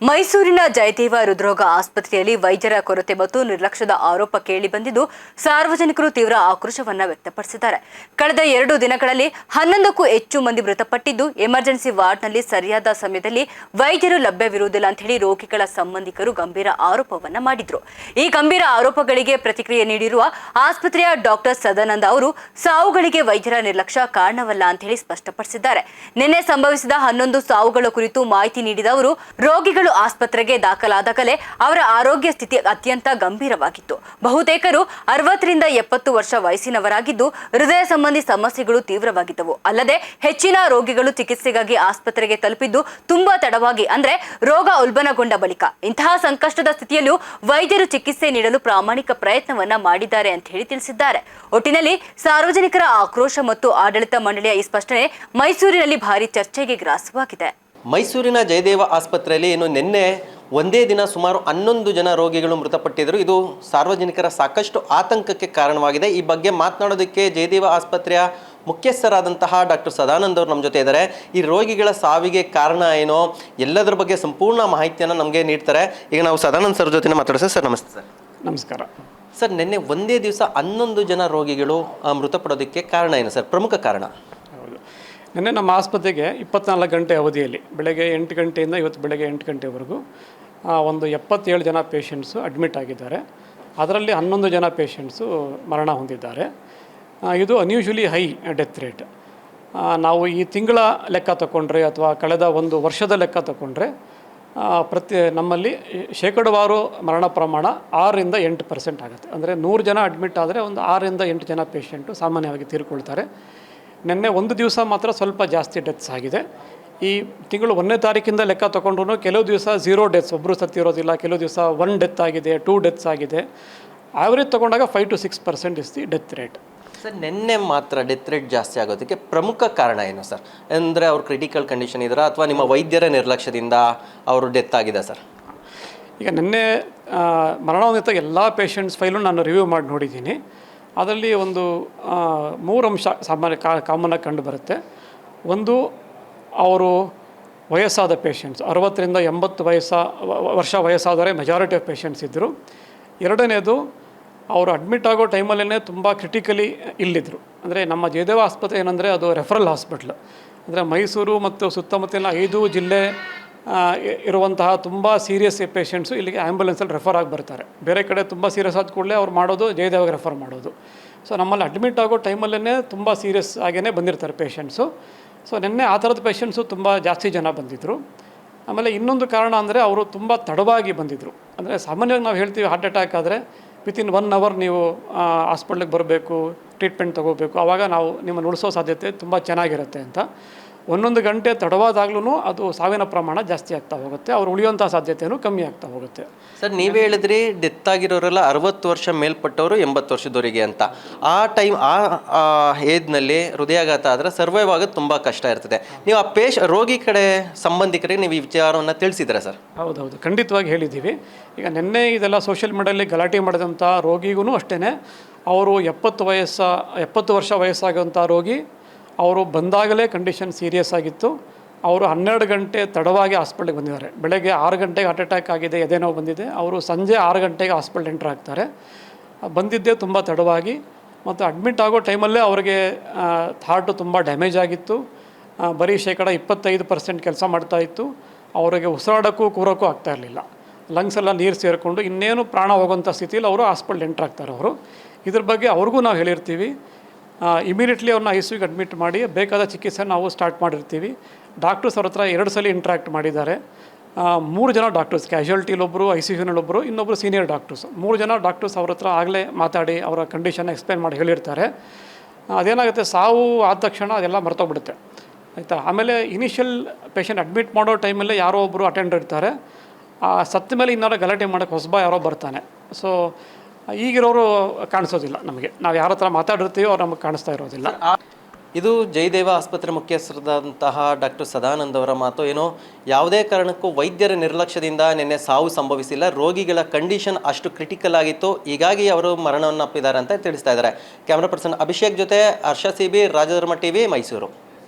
ಮೈಸೂರಿನ ಜಯದೇವ ಹೃದ್ರೋಗ ಆಸ್ಪತ್ರೆಯಲ್ಲಿ ವೈದ್ಯರ ಕೊರತೆ ಮತ್ತು ನಿರ್ಲಕ್ಷ್ಯದ ಆರೋಪ ಕೇಳಿಬಂದಿದ್ದು ಸಾರ್ವಜನಿಕರು ತೀವ್ರ ಆಕ್ರೋಶವನ್ನ ವ್ಯಕ್ತಪಡಿಸಿದ್ದಾರೆ. ಕಳೆದ 2 ದಿನಗಳಲ್ಲಿ 11ಕ್ಕೂ ಹೆಚ್ಚು ಮಂದಿ ಮೃತಪಟ್ಟಿದ್ದು ಎಮರ್ಜೆನ್ಸಿ ವಾರ್ಡ್ನಲ್ಲಿ ಸರಿಯಾದ ಸಮಯದಲ್ಲಿ ವೈದ್ಯರು ಲಭ್ಯವಿರುವುದಿಲ್ಲ ಅಂತ ಹೇಳಿ ರೋಗಿಗಳ ಸಂಬಂಧಿಕರು ಗಂಭೀರ ಆರೋಪವನ್ನ ಮಾಡಿದ್ರು. ಈ ಗಂಭೀರ ಆರೋಪಗಳಿಗೆ ಪ್ರತಿಕ್ರಿಯೆ ನೀಡಿರುವ ಆಸ್ಪತ್ರೆಯ ಡಾಕ್ಟರ್ ಸದಾನಂದ ಅವರು ಸಾವುಗಳಿಗೆ ವೈದ್ಯರ ನಿರ್ಲಕ್ಷ್ಯ ಕಾರಣವಲ್ಲ ಅಂತ ಹೇಳಿ ಸ್ಪಷ್ಟಪಡಿಸಿದ್ದಾರೆ. ನಿನ್ನೆ ಸಂಭವಿಸಿದ 11 ಸಾವುಗಳ ಕುರಿತು ಮಾಹಿತಿ ನೀಡಿದ ಅವರು ರೋಗಿಗಳು ಆಸ್ಪತ್ರೆಗೆ ದಾಖಲಾದಾಗಲೇ ಅವರ ಆರೋಗ್ಯ ಸ್ಥಿತಿ ಅತ್ಯಂತ ಗಂಭೀರವಾಗಿತ್ತು. ಬಹುತೇಕರು 60 ರಿಂದ 70 ವರ್ಷ ವಯಸ್ಸಿನವರಾಗಿದ್ದು ಹೃದಯ ಸಂಬಂಧಿ ಸಮಸ್ಯೆಗಳು ತೀವ್ರವಾಗಿದ್ದವು. ಅಲ್ಲದೆ ಹೆಚ್ಚಿನ ರೋಗಿಗಳು ಚಿಕಿತ್ಸೆಗಾಗಿ ಆಸ್ಪತ್ರೆಗೆ ತಲುಪಿದ್ದು ತುಂಬಾ ತಡವಾಗಿ, ಅಂದ್ರೆ ರೋಗ ಉಲ್ಬಣಗೊಂಡ ಬಳಿಕ. ಇಂತಹ ಸಂಕಷ್ಟದ ಸ್ಥಿತಿಯಲ್ಲೂ ವೈದ್ಯರು ಚಿಕಿತ್ಸೆ ನೀಡಲು ಪ್ರಾಮಾಣಿಕ ಪ್ರಯತ್ನವನ್ನ ಮಾಡಿದ್ದಾರೆ ಅಂತ ಹೇಳಿ ತಿಳಿಸಿದ್ದಾರೆ. ಒಟ್ಟಿನಲ್ಲಿ ಸಾರ್ವಜನಿಕರ ಆಕ್ರೋಶ ಮತ್ತು ಆಡಳಿತ ಮಂಡಳಿಯ ಈ ಸ್ಪಷ್ಟನೆ ಮೈಸೂರಿನಲ್ಲಿ ಭಾರಿ ಚರ್ಚೆಗೆ ಗ್ರಾಸವಾಗಿದೆ. ಮೈಸೂರಿನ ಜಯದೇವ ಆಸ್ಪತ್ರೆಯಲ್ಲಿ ನಿನ್ನೆ ಒಂದೇ ದಿನ ಸುಮಾರು 11 ಜನ ರೋಗಿಗಳು ಮೃತಪಟ್ಟಿದ್ದರು. ಇದು ಸಾರ್ವಜನಿಕರ ಸಾಕಷ್ಟು ಆತಂಕಕ್ಕೆ ಕಾರಣವಾಗಿದೆ. ಈ ಬಗ್ಗೆ ಮಾತನಾಡೋದಕ್ಕೆ ಜಯದೇವ ಆಸ್ಪತ್ರೆಯ ಮುಖ್ಯಸ್ಥರಾದಂತಹ ಡಾಕ್ಟರ್ ಸದಾನಂದ್ ಅವರು ನಮ್ಮ ಜೊತೆ ಇದ್ದಾರೆ. ಈ ರೋಗಿಗಳ ಸಾವಿಗೆ ಕಾರಣ ಏನೋ ಎಲ್ಲದರ ಬಗ್ಗೆ ಸಂಪೂರ್ಣ ಮಾಹಿತಿಯನ್ನು ನಮಗೆ ನೀಡ್ತಾರೆ. ಈಗ ನಾವು ಸದಾನಂದ್ ಸರ್ ಜೊತೆ ಮಾತಾಡೋಣ. ಸರ್ ನಮಸ್ತೆ. ಸರ್ ನಮಸ್ಕಾರ. ಸರ್, ನಿನ್ನೆ ಒಂದೇ ದಿವಸ 11 ಜನ ರೋಗಿಗಳು ಮೃತಪಡೋದಕ್ಕೆ ಕಾರಣ ಏನು ಸರ್, ಪ್ರಮುಖ ಕಾರಣ? ಹೌದು, ನಿನ್ನೆ ನಮ್ಮ ಆಸ್ಪತ್ರೆಗೆ 24 ಗಂಟೆ ಅವಧಿಯಲ್ಲಿ ಬೆಳಗ್ಗೆ 8 ಗಂಟೆಯಿಂದ ಇವತ್ತು ಬೆಳಗ್ಗೆ 8 ಗಂಟೆವರೆಗೂ ಒಂದು 77 ಜನ ಪೇಷಂಟ್ಸು ಅಡ್ಮಿಟ್ ಆಗಿದ್ದಾರೆ. ಅದರಲ್ಲಿ 11 ಜನ ಪೇಷಂಟ್ಸು ಮರಣ ಹೊಂದಿದ್ದಾರೆ. ಇದು ಅನ್ಯೂಶುವಲಿ ಹೈ ಡೆತ್ ರೇಟ್. ನಾವು ಈ ತಿಂಗಳ ಲೆಕ್ಕ ತಗೊಂಡ್ರೆ ಅಥವಾ ಕಳೆದ ಒಂದು ವರ್ಷದ ಲೆಕ್ಕ ತಗೊಂಡ್ರೆ ನಮ್ಮಲ್ಲಿ ಶೇಕಡವಾರು ಮರಣ ಪ್ರಮಾಣ 6 ರಿಂದ 8% ಆಗುತ್ತೆ. ಅಂದರೆ 100 ಜನ ಅಡ್ಮಿಟ್ ಆದರೆ ಒಂದು 6 ರಿಂದ 8 ಜನ ಪೇಷಂಟು ಸಾಮಾನ್ಯವಾಗಿ ತೀರ್ಕೊಳ್ತಾರೆ. ನಿನ್ನೆ ಒಂದು ದಿವಸ ಮಾತ್ರ ಸ್ವಲ್ಪ ಜಾಸ್ತಿ ಡೆತ್ಸ್ ಆಗಿದೆ. ಈ ತಿಂಗಳು 1ನೇ ತಾರೀಕಿಂದ ಲೆಕ್ಕ ತೊಗೊಂಡ್ರು ಕೆಲವು ದಿವಸ 0 ಡೆತ್ಸ್, ಒಬ್ಬರು ಸತ್ತಿರೋದಿಲ್ಲ, ಕೆಲವು ದಿವಸ 1 ಡೆತ್ ಆಗಿದೆ, 2 ಡೆತ್ಸ್ ಆಗಿದೆ. ಆವ್ರೇಜ್ ತೊಗೊಂಡಾಗ 5 to 6% is the death rate. Sir, ನಿನ್ನೆ ಮಾತ್ರ ಡೆತ್ ರೇಟ್ ಜಾಸ್ತಿ ಆಗೋದಕ್ಕೆ ಪ್ರಮುಖ ಕಾರಣ ಏನು ಸರ್? ಅಂದರೆ ಅವ್ರು ಕ್ರಿಟಿಕಲ್ ಕಂಡೀಷನ್ ಇದ್ದಾರೆ ಅಥವಾ ನಿಮ್ಮ ವೈದ್ಯರ ನಿರ್ಲಕ್ಷ್ಯದಿಂದ ಅವರು ಡೆತ್ ಆಗಿದೆ ಸರ್? ಈಗ ನಿನ್ನೆ ಮರಣ ಹೊಂದಿದ ಎಲ್ಲ ಪೇಷಂಟ್ಸ್ ಫೈಲು ನಾನು ರಿವ್ಯೂ ಮಾಡಿ ನೋಡಿದ್ದೀನಿ. ಅದರಲ್ಲಿ ಒಂದು 3 ಅಂಶ ಕಾಮನ್ನಾಗಿ ಕಂಡು ಬರುತ್ತೆ. ಒಂದು, ಅವರು ವಯಸ್ಸಾದ ಪೇಷಂಟ್ಸ್, 60 ರಿಂದ 80 ವರ್ಷ ವಯಸ್ಸಾದವರೇ ಮೆಜಾರಿಟಿ ಆಫ್ ಪೇಷಂಟ್ಸ್ ಇದ್ದರು. ಎರಡನೇದು, ಅವರು ಅಡ್ಮಿಟ್ ಆಗೋ ಟೈಮಲ್ಲೇ ತುಂಬ ಕ್ರಿಟಿಕಲಿ ಇಲ್ಲಿದ್ದರು. ಅಂದರೆ ನಮ್ಮ ಜಯದೇವ ಆಸ್ಪತ್ರೆ ಏನಂದರೆ ಅದು ರೆಫರಲ್ ಹಾಸ್ಪಿಟ್ಲ್. ಅಂದರೆ ಮೈಸೂರು ಮತ್ತು ಸುತ್ತಮುತ್ತಲಿನ 5 ಜಿಲ್ಲೆ ಇರುವಂತಹ ತುಂಬ ಸೀರಿಯಸ್ ಪೇಷಂಟ್ಸು ಇಲ್ಲಿಗೆ ಆ್ಯಂಬುಲೆನ್ಸಲ್ಲಿ ರೆಫರ್ ಆಗಿ ಬರ್ತಾರೆ. ಬೇರೆ ಕಡೆ ತುಂಬ ಸೀರಿಯಸ್ ಆದ ಕೂಡಲೇ ಅವ್ರು ಮಾಡೋದು ಜಯದೇವಗೆ ರೆಫರ್ ಮಾಡೋದು. ಸೊ ನಮ್ಮಲ್ಲಿ ಅಡ್ಮಿಟ್ ಆಗೋ ಟೈಮಲ್ಲೇ ತುಂಬ ಸೀರಿಯಸ್ ಆಗೇ ಬಂದಿರ್ತಾರೆ ಪೇಷಂಟ್ಸು. ಸೊ ನಿನ್ನೆ ಆ ಥರದ ಪೇಷಂಟ್ಸು ತುಂಬ ಜಾಸ್ತಿ ಜನ ಬಂದಿದ್ದರು. ಆಮೇಲೆ ಇನ್ನೊಂದು ಕಾರಣ ಅಂದರೆ ಅವರು ತುಂಬ ತಡವಾಗಿ ಬಂದಿದ್ದರು. ಅಂದರೆ ಸಾಮಾನ್ಯವಾಗಿ ನಾವು ಹೇಳ್ತೀವಿ ಹಾರ್ಟ್ ಅಟ್ಯಾಕ್ ಆದರೆ ವಿತಿನ್ 1 hour ನೀವು ಹಾಸ್ಪಿಟ್ಲಿಗೆ ಬರಬೇಕು, ಟ್ರೀಟ್ಮೆಂಟ್ ತೊಗೋಬೇಕು, ಆವಾಗ ನಾವು ನಿಮ್ಮನ್ನು ಉಳಿಸೋ ಸಾಧ್ಯತೆ ತುಂಬ ಚೆನ್ನಾಗಿರುತ್ತೆ ಅಂತ. 1 ಗಂಟೆ ತಡವಾದಾಗ್ಲೂ ಅದು ಸಾವಿನ ಪ್ರಮಾಣ ಜಾಸ್ತಿ ಆಗ್ತಾ ಹೋಗುತ್ತೆ, ಅವ್ರು ಉಳಿಯುವಂಥ ಸಾಧ್ಯತೆಯೂ ಕಮ್ಮಿ ಆಗ್ತಾ ಹೋಗುತ್ತೆ. ಸರ್, ನೀವೇ ಹೇಳಿದ್ರಿ ಡೆತ್ ಆಗಿರೋರೆಲ್ಲ 60 ವರ್ಷ ಮೇಲ್ಪಟ್ಟವರು 80 ವರ್ಷದವರಿಗೆ ಅಂತ. ಆ ಟೈಮ್ ಆ ಏಜ್ನಲ್ಲಿ ಹೃದಯಾಘಾತ ಆದರೆ ಸರ್ವೈವ್ ಆಗೋದು ತುಂಬ ಕಷ್ಟ ಇರ್ತದೆ. ನೀವು ಆ ರೋಗಿ ಕಡೆ ಸಂಬಂಧಿಕರಿಗೆ ನೀವು ಈ ವಿಚಾರವನ್ನು ತಿಳಿಸಿದ್ರೆ ಸರ್? ಹೌದೌದು, ಖಂಡಿತವಾಗಿ ಹೇಳಿದ್ದೀವಿ. ಈಗ ನಿನ್ನೆ ಇದೆಲ್ಲ ಸೋಷಿಯಲ್ ಮೀಡಿಯಲ್ಲಿ ಗಲಾಟೆ ಮಾಡಿದಂಥ ರೋಗಿಗೂ ಅಷ್ಟೇ, ಅವರು 70 ವರ್ಷ ವಯಸ್ಸಾಗುವಂಥ ರೋಗಿ, ಅವರು ಬಂದಾಗಲೇ ಕಂಡೀಷನ್ ಸೀರಿಯಸ್ ಆಗಿತ್ತು. ಅವರು 12 ಗಂಟೆ ತಡವಾಗಿ ಹಾಸ್ಪಿಟ್ಲಿಗೆ ಬಂದಿದ್ದಾರೆ. ಬೆಳಗ್ಗೆ 6 ಗಂಟೆಗೆ ಹಾರ್ಟ್ ಅಟ್ಯಾಕ್ ಆಗಿದೆ, ಎದೆನೋವು ಬಂದಿದೆ. ಅವರು ಸಂಜೆ 6 ಗಂಟೆಗೆ ಹಾಸ್ಪಿಟ್ಲ್ ಎಂಟ್ರ್ ಆಗ್ತಾರೆ. ಬಂದಿದ್ದೇ ತುಂಬ ತಡವಾಗಿ ಮತ್ತು ಅಡ್ಮಿಟ್ ಆಗೋ ಟೈಮಲ್ಲೇ ಅವರಿಗೆ ಹಾರ್ಟು ತುಂಬ ಡ್ಯಾಮೇಜ್ ಆಗಿತ್ತು. ಬರೀ ಶೇಕಡ 25% ಕೆಲಸ ಮಾಡ್ತಾಯಿತ್ತು. ಅವರಿಗೆ ಉಸಿರಾಡೋಕ್ಕೂ ಕೂರೋಕ್ಕೂ ಆಗ್ತಾ ಇರಲಿಲ್ಲ. ಲಂಗ್ಸೆಲ್ಲ ನೀರು ಸೇರಿಕೊಂಡು ಇನ್ನೇನು ಪ್ರಾಣ ಹೋಗೋಂಥ ಸ್ಥಿತಿಯಲ್ಲಿ ಅವರು ಹಾಸ್ಪಿಟ್ಲ್ ಎಂಟ್ರ್ ಆಗ್ತಾರೆ. ಅವರು ಇದ್ರ ಬಗ್ಗೆ ಅವ್ರಿಗೂ ನಾವು ಹೇಳಿರ್ತೀವಿ. ಇಮಿಡಿಯೇಟ್ಲಿ ಅವ್ರನ್ನ ICUಗೆ ಅಡ್ಮಿಟ್ ಮಾಡಿ ಬೇಕಾದ ಚಿಕಿತ್ಸೆ ನಾವು ಸ್ಟಾರ್ಟ್ ಮಾಡಿರ್ತೀವಿ. ಡಾಕ್ಟರ್ಸ್ ಅವ್ರ ಹತ್ರ 2 ಸಲ ಇಂಟ್ರ್ಯಾಕ್ಟ್ ಮಾಡಿದ್ದಾರೆ. 3 ಜನ ಡಾಕ್ಟರ್ಸ್, ಕ್ಯಾಶುಯಾಲಿಟಿಲೊಬ್ಬರು, ICUನಲ್ಲೊಬ್ಬರು, ಇನ್ನೊಬ್ಬರು ಸೀನಿಯರ್ ಡಾಕ್ಟರ್ಸ್, 3 ಜನ ಡಾಕ್ಟರ್ಸ್ ಅವ್ರ ಹತ್ರ ಆಗಲೇ ಮಾತಾಡಿ ಅವರ ಕಂಡೀಷನ್ ಎಕ್ಸ್ಪ್ಲೇನ್ ಮಾಡಿ ಹೇಳಿರ್ತಾರೆ. ಅದೇನಾಗುತ್ತೆ, ಸಾವು ಆದ ತಕ್ಷಣ ಅದೆಲ್ಲ ಮರ್ತೋಗ್ಬಿಡುತ್ತೆ, ಆಯಿತಾ. ಆಮೇಲೆ ಇನಿಷಿಯಲ್ ಪೇಷಂಟ್ ಅಡ್ಮಿಟ್ ಮಾಡೋ ಟೈಮಲ್ಲೇ ಯಾರೋ ಒಬ್ಬರು ಅಟೆಂಡರ್ ಇರ್ತಾರೆ. ಸತ್ತ ಮೇಲೆ ಇನ್ನಾರು ಗಲಾಟೆ ಮಾಡೋಕ್ಕೆ ಹೊಸಬ ಯಾರೋ ಬರ್ತಾನೆ. ಸೊ ಈಗಿರೋರು ಕಾಣಿಸೋದಿಲ್ಲ ನಮಗೆ. ನಾವು ಯಾರ ಹತ್ರ ಮಾತಾಡಿರ್ತೀವೋ ಅವ್ರು ನಮಗೆ ಕಾಣಿಸ್ತಾ ಇರೋದಿಲ್ಲ. ಇದು ಜಯದೇವ ಆಸ್ಪತ್ರೆ ಮುಖ್ಯಸ್ಥರಾದಂತಹ ಡಾಕ್ಟರ್ ಸದಾನಂದ್ ಅವರ ಮಾತು. ಏನೋ ಯಾವುದೇ ಕಾರಣಕ್ಕೂ ವೈದ್ಯರ ನಿರ್ಲಕ್ಷ್ಯದಿಂದ ನಿನ್ನೆ ಸಾವು ಸಂಭವಿಸಿಲ್ಲ, ರೋಗಿಗಳ ಕಂಡೀಷನ್ ಅಷ್ಟು ಕ್ರಿಟಿಕಲ್ ಆಗಿತ್ತು, ಹೀಗಾಗಿ ಅವರು ಮರಣವನ್ನು ಅಪ್ಪಿದ್ದಾರೆ ಅಂತ ತಿಳಿಸ್ತಾ ಇದ್ದಾರೆ. ಕ್ಯಾಮ್ರಾ ಪರ್ಸನ್ ಅಭಿಷೇಕ್ ಜೊತೆ ಹರ್ಷ CB, ರಾಜಧರ್ಮ TV, ಮೈಸೂರು.